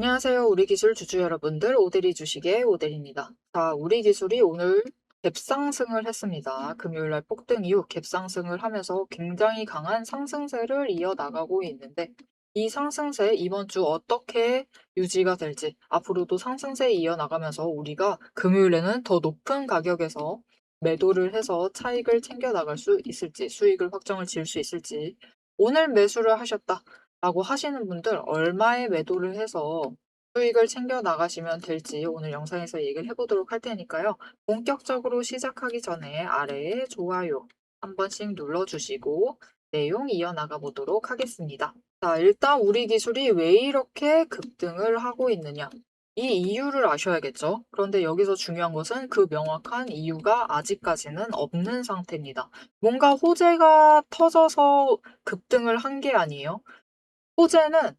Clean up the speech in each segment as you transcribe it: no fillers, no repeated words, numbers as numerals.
안녕하세요. 우리 기술 주주 여러분들, 오데리 주식의 오데리입니다. 자, 우리 기술이 오늘 갭상승을 했습니다. 금요일 날 폭등 이후 갭상승을 하면서 굉장히 강한 상승세를 이어나가고 있는데, 이 상승세 이번 주 어떻게 유지가 될지, 앞으로도 상승세 이어나가면서 우리가 금요일에는 더 높은 가격에서 매도를 해서 차익을 챙겨 나갈 수 있을지, 수익을 확정을 지을 수 있을지, 오늘 매수를 하셨다 라고 하시는 분들 얼마에 매도를 해서 수익을 챙겨 나가시면 될지 오늘 영상에서 얘기를 해보도록 할 테니까요. 본격적으로 시작하기 전에 아래에 좋아요 한 번씩 눌러주시고 내용 이어나가 보도록 하겠습니다. 자, 일단 우리 기술이 왜 이렇게 급등을 하고 있느냐? 이 이유를 아셔야겠죠? 그런데 여기서 중요한 것은 그 명확한 이유가 아직까지는 없는 상태입니다. 뭔가 호재가 터져서 급등을 한 게 아니에요. 호재는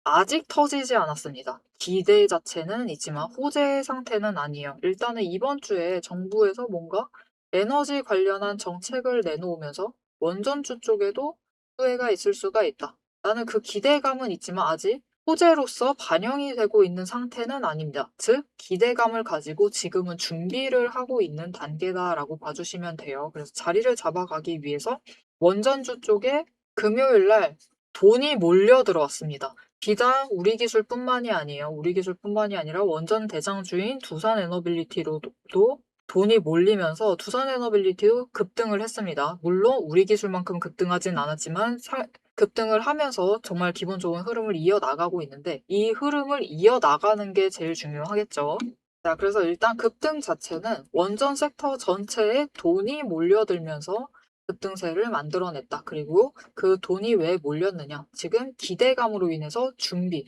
아직 터지지 않았습니다. 기대 자체는 있지만 호재 상태는 아니에요. 일단은 이번 주에 정부에서 뭔가 에너지 관련한 정책을 내놓으면서 원전주 쪽에도 수혜가 있을 수가 있다. 나는 그 기대감은 있지만 아직 호재로서 반영이 되고 있는 상태는 아닙니다. 즉, 기대감을 가지고 지금은 준비를 하고 있는 단계다라고 봐주시면 돼요. 그래서 자리를 잡아가기 위해서 원전주 쪽에 금요일 날 돈이 몰려 들어왔습니다. 비단 우리 기술뿐만이 아니에요. 우리 기술뿐만이 아니라 원전 대장주인 두산 에너빌리티로도 돈이 몰리면서 두산 에너빌리티도 급등을 했습니다. 물론 우리 기술만큼 급등하진 않았지만 급등을 하면서 정말 기분 좋은 흐름을 이어나가고 있는데 이 흐름을 이어나가는 게 제일 중요하겠죠. 자, 그래서 일단 급등 자체는 원전 섹터 전체에 돈이 몰려들면서 급등세를 만들어냈다. 그리고 그 돈이 왜 몰렸느냐? 지금 기대감으로 인해서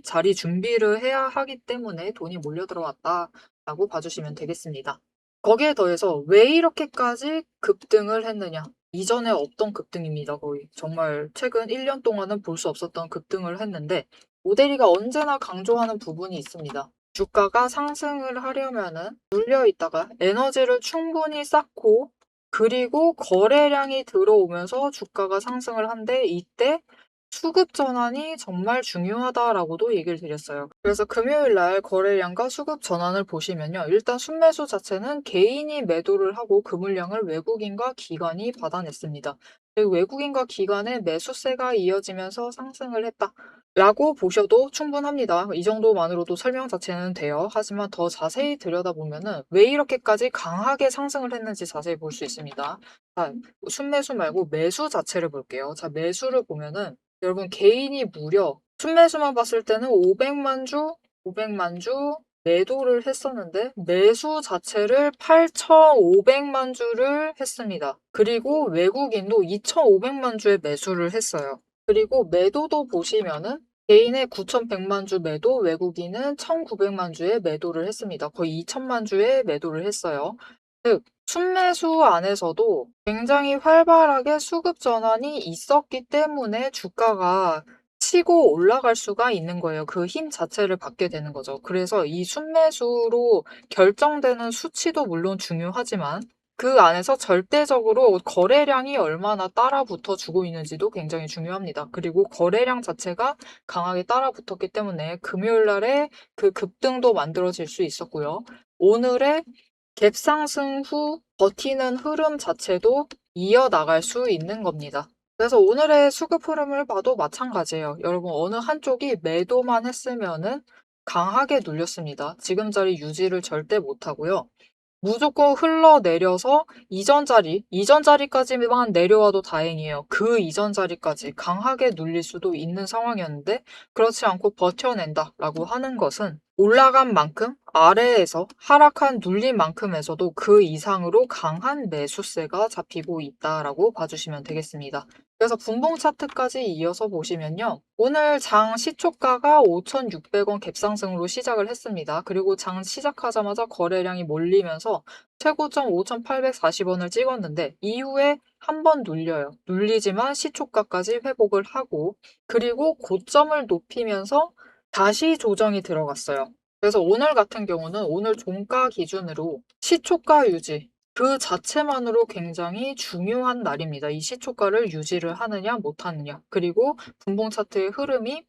자리 준비를 해야 하기 때문에 돈이 몰려 들어왔다라고 봐주시면 되겠습니다. 거기에 더해서 왜 이렇게까지 급등을 했느냐? 이전에 없던 급등입니다. 거의 정말 최근 1년 동안은 볼 수 없었던 급등을 했는데 모델이가 언제나 강조하는 부분이 있습니다. 주가가 상승을 하려면은 눌려 있다가 에너지를 충분히 쌓고 그리고 거래량이 들어오면서 주가가 상승을 한데 이때 수급 전환이 정말 중요하다라고도 얘기를 드렸어요. 그래서 금요일 날 거래량과 수급 전환을 보시면요. 일단 순매수 자체는 개인이 매도를 하고 그 물량을 외국인과 기관이 받아냈습니다. 그리고 외국인과 기관의 매수세가 이어지면서 상승을 했다. 라고 보셔도 충분합니다. 이 정도만으로도 설명 자체는 돼요. 하지만 더 자세히 들여다보면은 왜 이렇게까지 강하게 상승을 했는지 자세히 볼 수 있습니다. 자, 순매수 말고 매수 자체를 볼게요. 자, 매수를 보면은 여러분 개인이 무려 순매수만 봤을 때는 500만 주 매도를 했었는데 매수 자체를 8,500만 주를 했습니다. 그리고 외국인도 2,500만 주의 매수를 했어요. 그리고 매도도 보시면은 개인의 9,100만 주 매도, 외국인은 1,900만 주의 매도를 했습니다. 거의 2,000만 주의 매도를 했어요. 즉, 순매수 안에서도 굉장히 활발하게 수급 전환이 있었기 때문에 주가가 치고 올라갈 수가 있는 거예요. 그 힘 자체를 받게 되는 거죠. 그래서 이 순매수로 결정되는 수치도 물론 중요하지만 그 안에서 절대적으로 거래량이 얼마나 따라붙어 주고 있는지도 굉장히 중요합니다. 그리고 거래량 자체가 강하게 따라붙었기 때문에 금요일 날에 그 급등도 만들어질 수 있었고요. 오늘의 갭상승 후 버티는 흐름 자체도 이어나갈 수 있는 겁니다. 그래서 오늘의 수급 흐름을 봐도 마찬가지예요. 여러분, 어느 한쪽이 매도만 했으면은 강하게 눌렸습니다. 지금 자리 유지를 절대 못하고요. 무조건 흘러내려서 이전 자리까지만 내려와도 다행이에요. 그 이전 자리까지 강하게 눌릴 수도 있는 상황이었는데 그렇지 않고 버텨낸다라고 하는 것은 올라간 만큼 아래에서 하락한 눌린 만큼에서도 그 이상으로 강한 매수세가 잡히고 있다라고 봐주시면 되겠습니다. 그래서 분봉 차트까지 이어서 보시면요. 오늘 장 시초가가 5,600원 갭상승으로 시작을 했습니다. 그리고 장 시작하자마자 거래량이 몰리면서 최고점 5,840원을 찍었는데 이후에 한 번 눌려요. 눌리지만 시초가까지 회복을 하고 그리고 고점을 높이면서 다시 조정이 들어갔어요. 그래서 오늘 같은 경우는 오늘 종가 기준으로 시초가 유지 그 자체만으로 굉장히 중요한 날입니다. 이 시초가를 유지를 하느냐 못하느냐 그리고 분봉 차트의 흐름이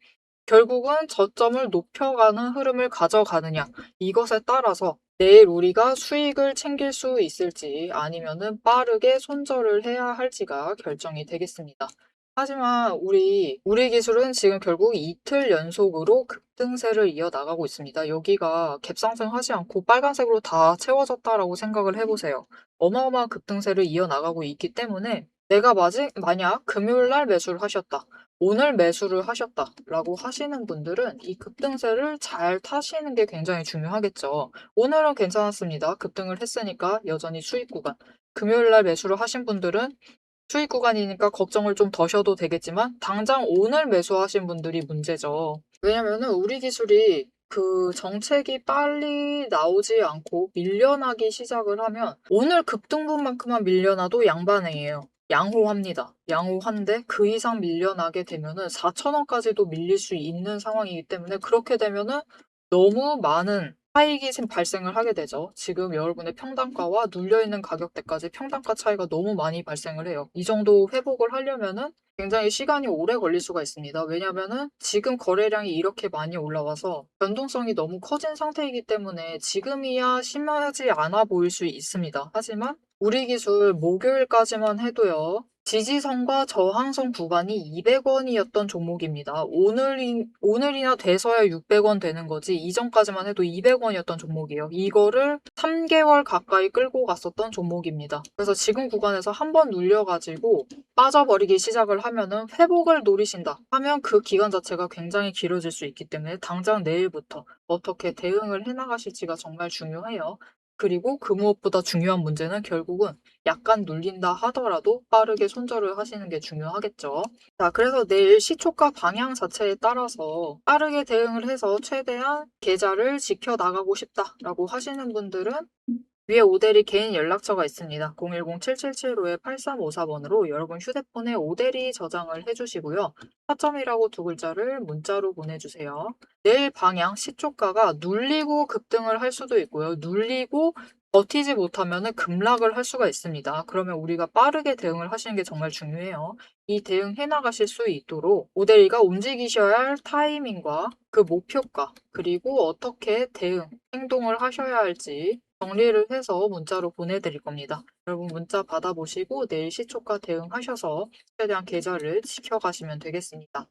결국은 저점을 높여가는 흐름을 가져가느냐, 이것에 따라서 내일 우리가 수익을 챙길 수 있을지 아니면은 빠르게 손절을 해야 할지가 결정이 되겠습니다. 하지만 우리 기술은 지금 결국 이틀 연속으로 급등세를 이어나가고 있습니다. 여기가 갭상승하지 않고 빨간색으로 다 채워졌다라고 생각을 해보세요. 어마어마한 급등세를 이어나가고 있기 때문에 내가 만약 금요일 날 매수를 하셨다. 오늘 매수를 하셨다라고 하시는 분들은 이 급등세를 잘 타시는 게 굉장히 중요하겠죠. 오늘은 괜찮았습니다. 급등을 했으니까 여전히 수익 구간. 금요일 날 매수를 하신 분들은 수익 구간이니까 걱정을 좀 더셔도 되겠지만 당장 오늘 매수하신 분들이 문제죠. 왜냐면은 우리 기술이 그 정책이 빨리 나오지 않고 밀려나기 시작을 하면 오늘 급등분만큼만 밀려나도 양반행이에요. 양호합니다. 양호한데 그 이상 밀려나게 되면은 4,000원까지도 밀릴 수 있는 상황이기 때문에 그렇게 되면은 너무 많은 차익이 발생을 하게 되죠. 지금 여러분의 평단가와 눌려있는 가격대까지 평단가 차이가 너무 많이 발생을 해요. 이 정도 회복을 하려면은 굉장히 시간이 오래 걸릴 수가 있습니다. 왜냐면은 지금 거래량이 이렇게 많이 올라와서 변동성이 너무 커진 상태이기 때문에 지금이야 심하지 않아 보일 수 있습니다. 하지만 우리 기술 목요일까지만 해도요. 지지선과 저항선 구간이 200원이었던 종목입니다. 오늘이나 돼서야 600원 되는 거지 이전까지만 해도 200원이었던 종목이에요. 이거를 3개월 가까이 끌고 갔었던 종목입니다. 그래서 지금 구간에서 한번 눌려가지고 빠져버리기 시작을 하면은 회복을 노리신다 하면 그 기간 자체가 굉장히 길어질 수 있기 때문에 당장 내일부터 어떻게 대응을 해나가실지가 정말 중요해요. 그리고 그 무엇보다 중요한 문제는 결국은 약간 눌린다 하더라도 빠르게 손절을 하시는 게 중요하겠죠. 자, 그래서 내일 시초가 방향 자체에 따라서 빠르게 대응을 해서 최대한 계좌를 지켜나가고 싶다라고 하시는 분들은 위에 오대리 개인 연락처가 있습니다. 010-7775-8354번으로 여러분 휴대폰에 오대리 저장을 해주시고요. 타점이라고 두 글자를 문자로 보내주세요. 내일 방향 시초가가 눌리고 급등을 할 수도 있고요. 눌리고 버티지 못하면 급락을 할 수가 있습니다. 그러면 우리가 빠르게 대응을 하시는 게 정말 중요해요. 이 대응해 나가실 수 있도록 오대리가 움직이셔야 할 타이밍과 그 목표가 그리고 어떻게 행동을 하셔야 할지 정리를 해서 문자로 보내드릴 겁니다. 여러분 문자 받아보시고 내일 시초가 대응하셔서 최대한 계좌를 지켜가시면 되겠습니다.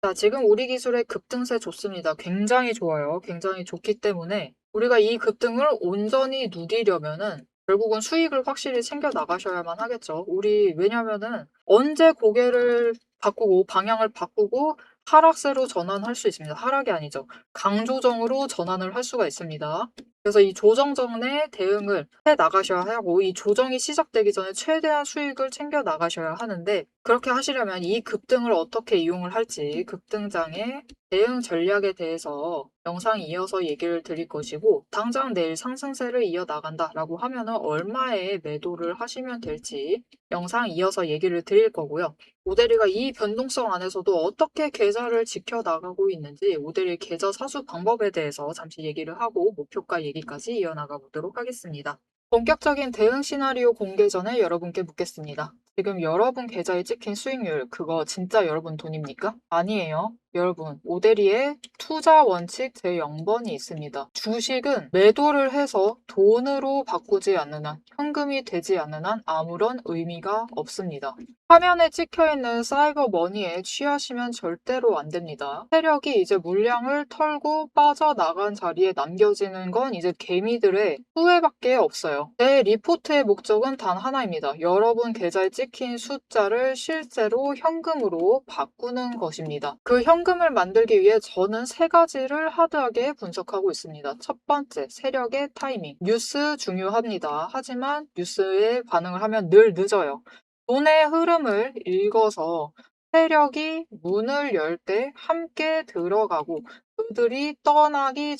자, 지금 우리 기술의 급등세 좋습니다. 굉장히 좋아요. 굉장히 좋기 때문에 우리가 이 급등을 온전히 누리려면은 결국은 수익을 확실히 챙겨 나가셔야만 하겠죠. 왜냐면은 언제 고개를 바꾸고 방향을 바꾸고 하락세로 전환할 수 있습니다. 하락이 아니죠. 강조정으로 전환을 할 수가 있습니다. 그래서 이 조정 전에 대응을 해 나가셔야 하고 이 조정이 시작되기 전에 최대한 수익을 챙겨 나가셔야 하는데 그렇게 하시려면 이 급등을 어떻게 이용을 할지 급등장의 대응 전략에 대해서 영상 이어서 얘기를 드릴 것이고 당장 내일 상승세를 이어나간다라고 하면은 얼마에 매도를 하시면 될지 영상 이어서 얘기를 드릴 거고요. 오데리가 이 변동성 안에서도 어떻게 계좌를 지켜나가고 있는지 오데리 계좌 사수 방법에 대해서 잠시 얘기를 하고 목표가 얘기까지 이어나가 보도록 하겠습니다. 본격적인 대응 시나리오 공개 전에 여러분께 묻겠습니다. 지금 여러분 계좌에 찍힌 수익률 그거 진짜 여러분 돈입니까? 아니에요. 여러분, 오데리의 투자 원칙 제0번이 있습니다. 주식은 매도를 해서 돈으로 바꾸지 않는 한, 현금이 되지 않는 한 아무런 의미가 없습니다. 화면에 찍혀있는 사이버 머니에 취하시면 절대로 안 됩니다. 세력이 이제 물량을 털고 빠져나간 자리에 남겨지는 건 이제 개미들의 후회밖에 없어요. 제 리포트의 목적은 단 하나입니다. 여러분 계좌에 찍힌 숫자를 실제로 현금으로 바꾸는 것입니다. 그 현금을 만들기 위해 저는 세 가지를 하드하게 분석하고 있습니다. 첫 번째, 세력의 타이밍. 뉴스 중요합니다. 하지만 뉴스에 반응을 하면 늘 늦어요. 돈의 흐름을 읽어서 세력이 문을 열 때 함께 들어가고 그들이 떠나기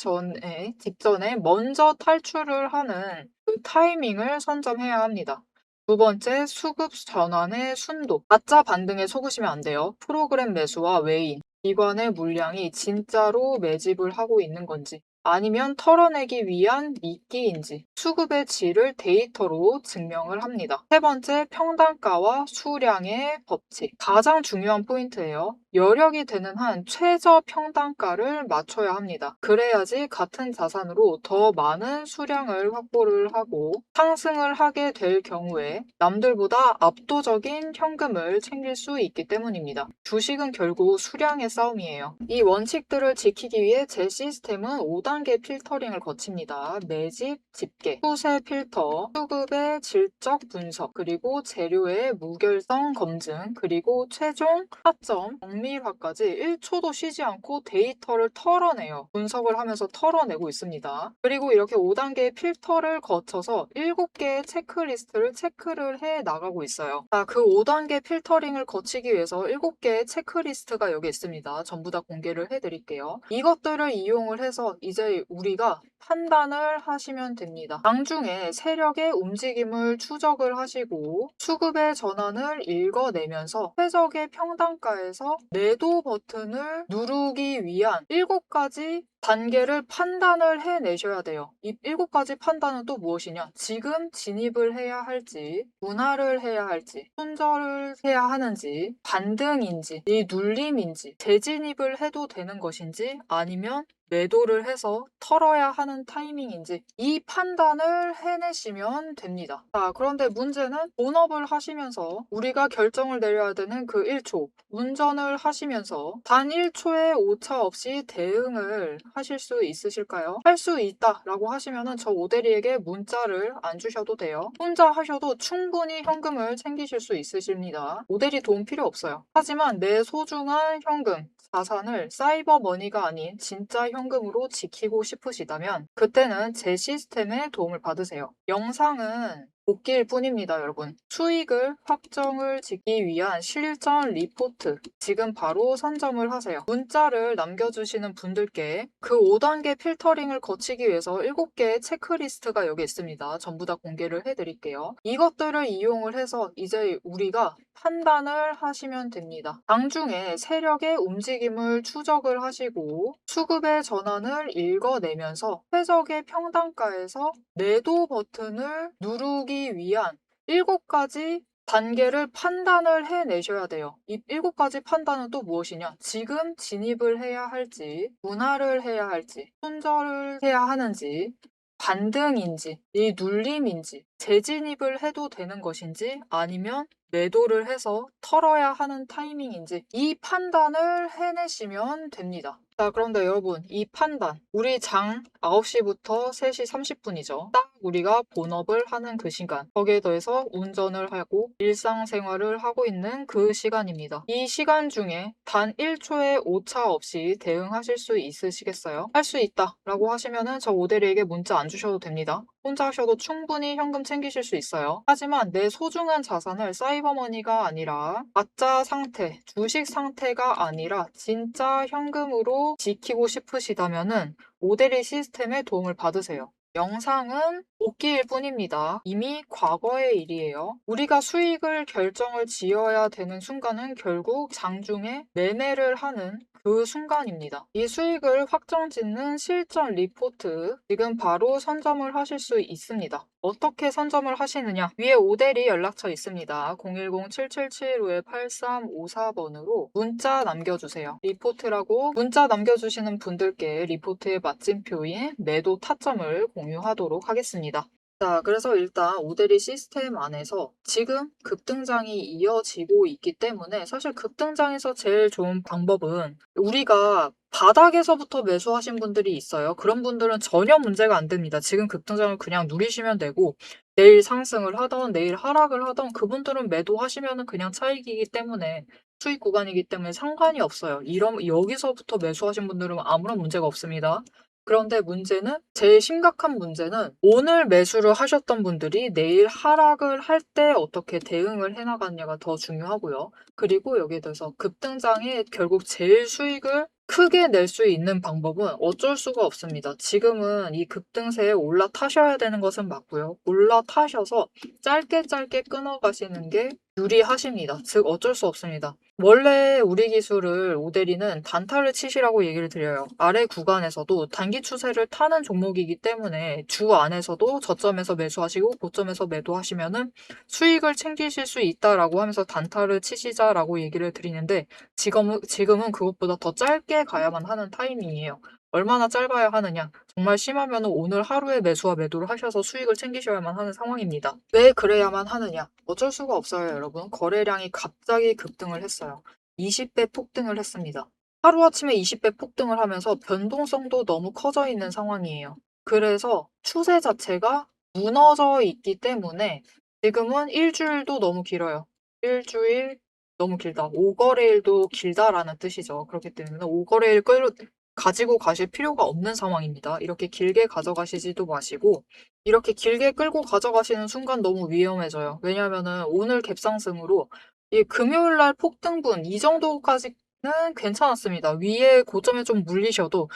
직전에 먼저 탈출을 하는 그 타이밍을 선점해야 합니다. 두 번째, 수급 전환의 순도. 가짜 반등에 속으시면 안 돼요. 프로그램 매수와 외인, 기관의 물량이 진짜로 매집을 하고 있는 건지 아니면 털어내기 위한 미끼인지 수급의 질을 데이터로 증명을 합니다. 세 번째, 평단가와 수량의 법칙. 가장 중요한 포인트예요. 여력이 되는 한 최저 평단가를 맞춰야 합니다. 그래야지 같은 자산으로 더 많은 수량을 확보를 하고 상승을 하게 될 경우에 남들보다 압도적인 현금을 챙길 수 있기 때문입니다. 주식은 결국 수량의 싸움이에요. 이 원칙들을 지키기 위해 제 시스템은 5단계 필터링을 거칩니다. 매집, 집계, 추세 필터, 수급의 질적 분석, 그리고 재료의 무결성 검증, 그리고 최종 타점, 정밀화까지 1초도 쉬지 않고 데이터를 털어내요. 분석을 하면서 털어내고 있습니다. 그리고 이렇게 5단계의 필터를 거쳐서 7개의 체크리스트를 체크를 해 나가고 있어요. 자, 그 5단계 필터링을 거치기 위해서 7개의 체크리스트가 여기 있습니다. 전부 다 공개를 해드릴게요. 이것들을 이용을 해서 이제 우리가 판단을 하시면 됩니다. 장중에 세력의 움직임을 추적을 하시고 수급의 전환을 읽어내면서 최적의 평단가에서 매도 버튼을 누르기 위한 7가지 단계를 판단을 해내셔야 돼요. 이 7가지 판단은 또 무엇이냐? 지금 진입을 해야 할지, 분할을 해야 할지, 손절을 해야 하는지, 반등인지, 이 눌림인지, 재진입을 해도 되는 것인지, 아니면 매도를 해서 털어야 하는 타이밍인지 이 판단을 해내시면 됩니다. 자, 그런데 문제는 본업을 하시면서 우리가 결정을 내려야 되는 그 1초, 운전을 하시면서 단 1초의 오차 없이 대응을 하실 수 있으실까요? 할 수 있다라고 하시면은 저 오대리에게 문자를 안 주셔도 돼요. 혼자 하셔도 충분히 현금을 챙기실 수 있으십니다. 오대리 도움 필요 없어요. 하지만 내 소중한 현금, 자산을 사이버 머니가 아닌 진짜 현금으로 지키고 싶으시다면 그때는 제 시스템의 도움을 받으세요. 영상은 복기일 뿐입니다, 여러분. 수익을 확정을 짓기 위한 실전 리포트 지금 바로 선점을 하세요. 문자를 남겨주시는 분들께 그 5단계 필터링을 거치기 위해서 7개의 체크리스트가 여기 있습니다. 전부 다 공개를 해드릴게요. 이것들을 이용을 해서 이제 우리가 판단을 하시면 됩니다. 장중에 세력의 움직임을 추적을 하시고 수급의 전환을 읽어내면서 최적의 평단가에서 매도 버튼을 누르기 위한 7가지 단계를 판단을 해내셔야 돼요. 이 7가지 판단은 또 무엇이냐? 지금 진입을 해야 할지, 분할을 해야 할지, 손절을 해야 하는지, 반등인지, 이 눌림인지, 재진입을 해도 되는 것인지, 아니면 매도를 해서 털어야 하는 타이밍인지 이 판단을 해내시면 됩니다. 자, 그런데 여러분, 이 판단, 우리 장 9시부터 3시 30분이죠. 딱 우리가 본업을 하는 그 시간, 거기에 더해서 운전을 하고 일상생활을 하고 있는 그 시간입니다. 이 시간 중에 단 1초의 오차 없이 대응하실 수 있으시겠어요? 할 수 있다 라고 하시면은 저 오대리에게 문자 안 주셔도 됩니다. 혼자 하셔도 충분히 현금 챙기실 수 있어요. 하지만 내 소중한 자산을 사이버머니가 아니라 가짜 상태, 주식 상태가 아니라 진짜 현금으로 지키고 싶으시다면은 오데리 시스템의 도움을 받으세요. 영상은 복기일 뿐입니다. 이미 과거의 일이에요. 우리가 수익을 결정을 지어야 되는 순간은 결국 장중에 매매를 하는 그 순간입니다. 이 수익을 확정짓는 실전 리포트 지금 바로 선점을 하실 수 있습니다. 어떻게 선점을 하시느냐? 위에 오대리 연락처 있습니다. 010-7755-8354번으로 문자 남겨주세요. 리포트라고 문자 남겨주시는 분들께 리포트의 마침표인 매도 타점을 공유하도록 하겠습니다. 자, 그래서 일단 오데리 시스템 안에서 지금 급등장이 이어지고 있기 때문에 사실 급등장에서 제일 좋은 방법은 우리가 바닥에서부터 매수하신 분들이 있어요. 그런 분들은 전혀 문제가 안 됩니다. 지금 급등장을 그냥 누리시면 되고 내일 상승을 하던 내일 하락을 하던 그분들은 매도하시면 그냥 차익이기 때문에 수익 구간이기 때문에 상관이 없어요. 여기서부터 매수하신 분들은 아무런 문제가 없습니다. 그런데 문제는 제일 심각한 문제는 오늘 매수를 하셨던 분들이 내일 하락을 할 때 어떻게 대응을 해나가느냐가 더 중요하고요. 그리고 여기에 대해서 급등장에 결국 제일 수익을 크게 낼 수 있는 방법은 어쩔 수가 없습니다. 지금은 이 급등세에 올라타셔야 되는 것은 맞고요. 올라타셔서 짧게 끊어가시는 게 유리하십니다. 즉 어쩔 수 없습니다. 원래 우리 기술을 오대리는 단타를 치시라고 얘기를 드려요. 아래 구간에서도 단기 추세를 타는 종목이기 때문에 주 안에서도 저점에서 매수하시고 고점에서 매도하시면은 수익을 챙기실 수 있다라고 하면서 단타를 치시자라고 얘기를 드리는데 지금은 그것보다 더 짧게 가야만 하는 타이밍이에요. 얼마나 짧아야 하느냐? 정말 심하면 오늘 하루에 매수와 매도를 하셔서 수익을 챙기셔야만 하는 상황입니다. 왜 그래야만 하느냐? 어쩔 수가 없어요, 여러분. 거래량이 갑자기 급등을 했어요. 20배 폭등을 했습니다. 하루아침에 20배 폭등을 하면서 변동성도 너무 커져 있는 상황이에요. 그래서 추세 자체가 무너져 있기 때문에 지금은 일주일도 너무 길어요. 일주일 너무 길다. 5거래일도 길다라는 뜻이죠. 그렇기 때문에 5거래일 가지고 가실 필요가 없는 상황입니다. 이렇게 길게 가져가시지도 마시고 이렇게 길게 끌고 가져가시는 순간 너무 위험해져요. 왜냐하면은 오늘 갭상승으로 이 금요일 날 폭등분 이 정도까지는 괜찮았습니다. 위에 고점에 좀 물리셔도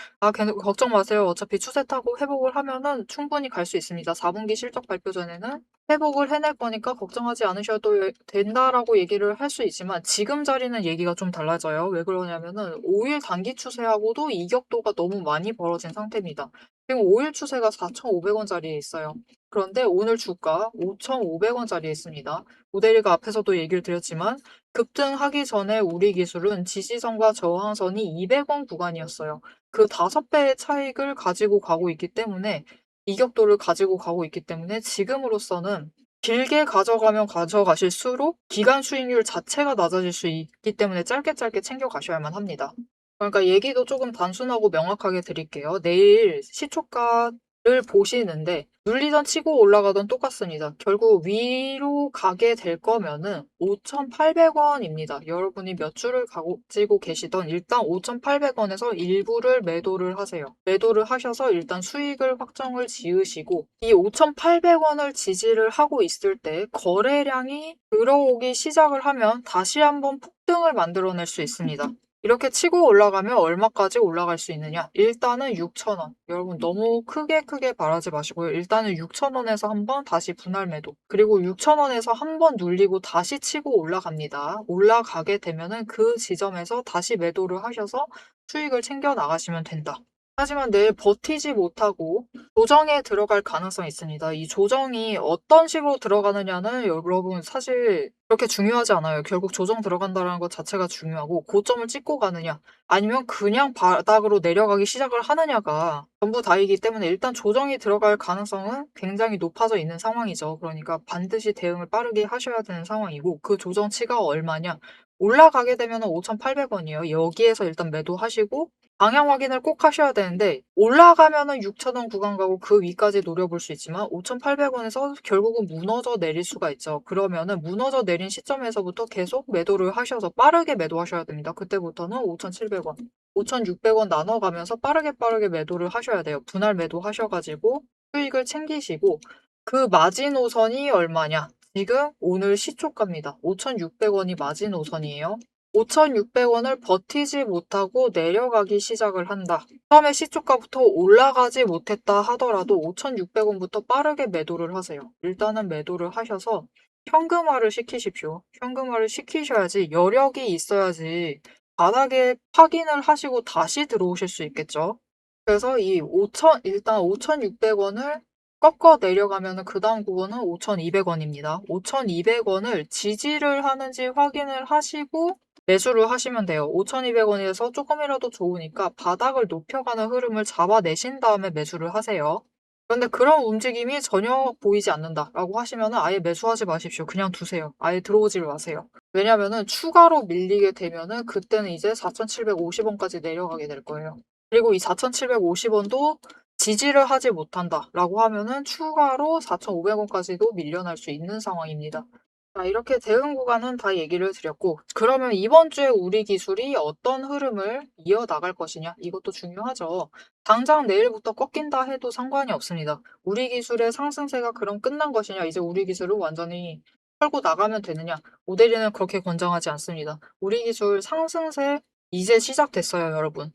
걱정 마세요. 어차피 추세 타고 회복을 하면은 충분히 갈 수 있습니다. 4분기 실적 발표 전에는 회복을 해낼 거니까 걱정하지 않으셔도 된다라고 얘기를 할 수 있지만 지금 자리는 얘기가 좀 달라져요. 왜 그러냐면은 5일 단기 추세하고도 이격도가 너무 많이 벌어진 상태입니다. 지금 5일 추세가 4,500원짜리에 있어요. 그런데 오늘 주가 5,500원짜리에 있습니다. 모델이가 앞에서도 얘기를 드렸지만 급등하기 전에 우리 기술은 지지선과 저항선이 200원 구간이었어요. 그 5배의 차익을 가지고 가고 있기 때문에 이격도를 가지고 가고 있기 때문에 지금으로서는 길게 가져가면 가져가실수록 기간 수익률 자체가 낮아질 수 있기 때문에 짧게 챙겨 가셔야만 합니다. 그러니까 얘기도 조금 단순하고 명확하게 드릴게요. 내일 시초가를 보시는데 눌리던 치고 올라가던 똑같습니다. 결국 위로 가게 될 거면은 5,800원입니다. 여러분이 몇 주를 가지고 계시던 일단 5,800원에서 일부를 매도를 하세요. 매도를 하셔서 일단 수익을 확정을 지으시고 이 5,800원을 지지를 하고 있을 때 거래량이 들어오기 시작을 하면 다시 한번 폭등을 만들어낼 수 있습니다. 이렇게 치고 올라가면 얼마까지 올라갈 수 있느냐? 일단은 6,000원. 여러분 너무 크게 바라지 마시고요. 일단은 6,000원에서 한번 다시 분할 매도. 그리고 6,000원에서 한번 눌리고 다시 치고 올라갑니다. 올라가게 되면은 그 지점에서 다시 매도를 하셔서 수익을 챙겨 나가시면 된다. 하지만 내일 버티지 못하고 조정에 들어갈 가능성이 있습니다. 이 조정이 어떤 식으로 들어가느냐는 여러분 사실 그렇게 중요하지 않아요. 결국 조정 들어간다는 것 자체가 중요하고 고점을 찍고 가느냐 아니면 그냥 바닥으로 내려가기 시작을 하느냐가 전부 다이기 때문에 일단 조정이 들어갈 가능성은 굉장히 높아져 있는 상황이죠. 그러니까 반드시 대응을 빠르게 하셔야 되는 상황이고 그 조정치가 얼마냐? 올라가게 되면 5,800원이에요. 여기에서 일단 매도하시고 방향 확인을 꼭 하셔야 되는데 올라가면은 6,000원 구간 가고 그 위까지 노려볼 수 있지만 5,800원에서 결국은 무너져 내릴 수가 있죠. 그러면은 무너져 내린 시점에서부터 계속 매도를 하셔서 빠르게 매도하셔야 됩니다. 그때부터는 5,700원, 5,600원 나눠가면서 빠르게 매도를 하셔야 돼요. 분할 매도 하셔가지고 수익을 챙기시고 그 마지노선이 얼마냐? 지금 오늘 시초가입니다. 5,600원이 마지노선이에요. 5,600원을 버티지 못하고 내려가기 시작을 한다. 처음에 시초가부터 올라가지 못했다 하더라도 5,600원부터 빠르게 매도를 하세요. 일단은 매도를 하셔서 현금화를 시키십시오. 현금화를 시키셔야지 여력이 있어야지 바닥에 확인을 하시고 다시 들어오실 수 있겠죠. 그래서 일단 5,600원을 꺾어 내려가면은 그 다음 구간은 5,200원입니다. 5,200원을 지지를 하는지 확인을 하시고 매수를 하시면 돼요. 5,200원에서 조금이라도 좋으니까 바닥을 높여가는 흐름을 잡아내신 다음에 매수를 하세요. 그런데 그런 움직임이 전혀 보이지 않는다라고 하시면은 아예 매수하지 마십시오. 그냥 두세요. 아예 들어오질 마세요. 왜냐면은 추가로 밀리게 되면은 그때는 이제 4,750원까지 내려가게 될 거예요. 그리고 이 4,750원도 지지를 하지 못한다라고 하면은 추가로 4,500원까지도 밀려날 수 있는 상황입니다. 자, 이렇게 대응 구간은 다 얘기를 드렸고, 그러면 이번 주에 우리 기술이 어떤 흐름을 이어나갈 것이냐? 이것도 중요하죠. 당장 내일부터 꺾인다 해도 상관이 없습니다. 우리 기술의 상승세가 그럼 끝난 것이냐? 이제 우리 기술은 완전히 털고 나가면 되느냐? 모델이는 그렇게 권장하지 않습니다. 우리 기술 상승세 이제 시작됐어요, 여러분.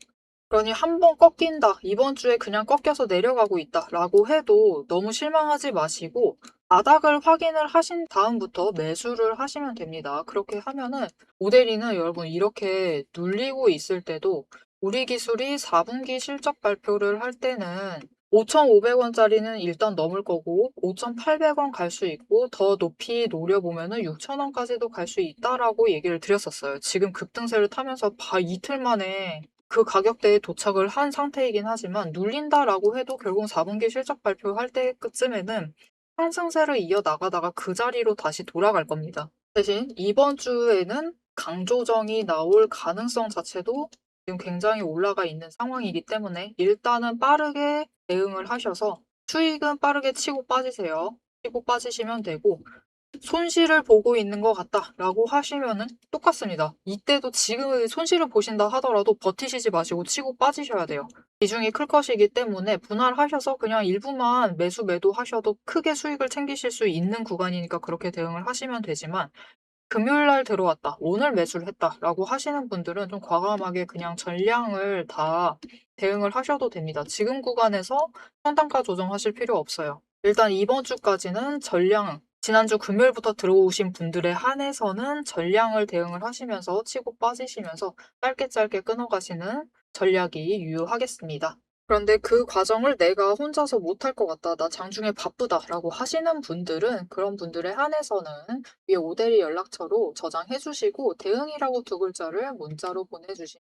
그러니 한 번 꺾인다. 이번 주에 그냥 꺾여서 내려가고 있다. 라고 해도 너무 실망하지 마시고 바닥을 확인을 하신 다음부터 매수를 하시면 됩니다. 그렇게 하면은 모델이는 여러분 이렇게 눌리고 있을 때도 우리 기술이 4분기 실적 발표를 할 때는 5,500원짜리는 일단 넘을 거고 5,800원 갈 수 있고 더 높이 노려보면은 6,000원까지도 갈 수 있다라고 얘기를 드렸었어요. 지금 급등세를 타면서 이틀 만에 그 가격대에 도착을 한 상태이긴 하지만 눌린다라고 해도 결국 4분기 실적 발표할 때쯤에는 상승세를 이어나가다가 그 자리로 다시 돌아갈 겁니다. 대신 이번 주에는 강조정이 나올 가능성 자체도 지금 굉장히 올라가 있는 상황이기 때문에 일단은 빠르게 대응을 하셔서 수익은 빠르게 치고 빠지세요. 치고 빠지시면 되고 손실을 보고 있는 것 같다라고 하시면은 똑같습니다. 이때도 지금 손실을 보신다 하더라도 버티시지 마시고 치고 빠지셔야 돼요. 비중이 클 것이기 때문에 분할하셔서 그냥 일부만 매도하셔도 크게 수익을 챙기실 수 있는 구간이니까 그렇게 대응을 하시면 되지만 금요일 날 들어왔다, 오늘 매수를 했다라고 하시는 분들은 좀 과감하게 그냥 전량을 다 대응을 하셔도 됩니다. 지금 구간에서 상단가 조정하실 필요 없어요. 일단 이번 주까지는 전량, 지난주 금요일부터 들어오신 분들에 한해서는 전량을 대응을 하시면서 치고 빠지시면서 짧게 끊어가시는 전략이 유효하겠습니다. 그런데 그 과정을 내가 혼자서 못할 것 같다, 나 장중에 바쁘다라고 하시는 분들은 그런 분들에 한해서는 위에 오대리 연락처로 저장해 주시고 대응이라고 두 글자를 문자로 보내주시면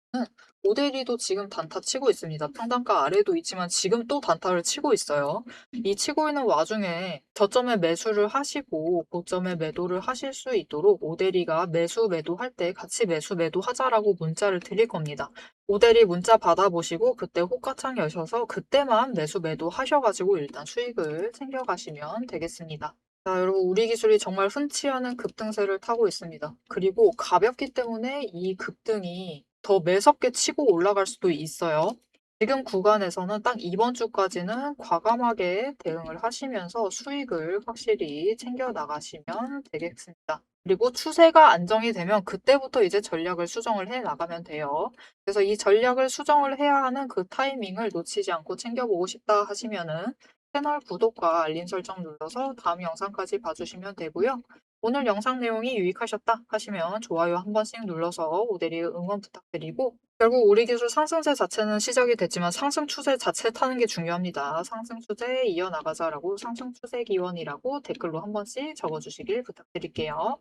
오대리도 지금 단타 치고 있습니다. 평단가 아래도 있지만 지금 또 단타를 치고 있어요. 이 치고 있는 와중에 저점에 매수를 하시고 고점에 매도를 하실 수 있도록 오대리가 매도할 때 같이 매도하자라고 문자를 드릴 겁니다. 오대리 문자 받아보시고 그때 호가창 여셔서 그때만 매도 하셔가지고 일단 수익을 챙겨가시면 되겠습니다. 자, 여러분, 우리 기술이 정말 흔치 않은 급등세를 타고 있습니다. 그리고 가볍기 때문에 이 급등이 더 매섭게 치고 올라갈 수도 있어요. 지금 구간에서는 딱 이번 주까지는 과감하게 대응을 하시면서 수익을 확실히 챙겨 나가시면 되겠습니다. 그리고 추세가 안정이 되면 그때부터 이제 전략을 수정을 해 나가면 돼요. 그래서 이 전략을 수정을 해야 하는 그 타이밍을 놓치지 않고 챙겨보고 싶다 하시면은 채널 구독과 알림 설정 눌러서 다음 영상까지 봐주시면 되고요. 오늘 영상 내용이 유익하셨다 하시면 좋아요 한 번씩 눌러서 오대리 응원 부탁드리고, 결국 우리 기술 상승세 자체는 시작이 됐지만 상승 추세 자체 타는 게 중요합니다. 상승 추세에 이어나가자라고 상승 추세 기원이라고 댓글로 한 번씩 적어주시길 부탁드릴게요.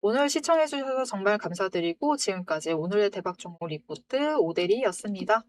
오늘 시청해주셔서 정말 감사드리고 지금까지 오늘의 대박 종목 리포트 오대리였습니다.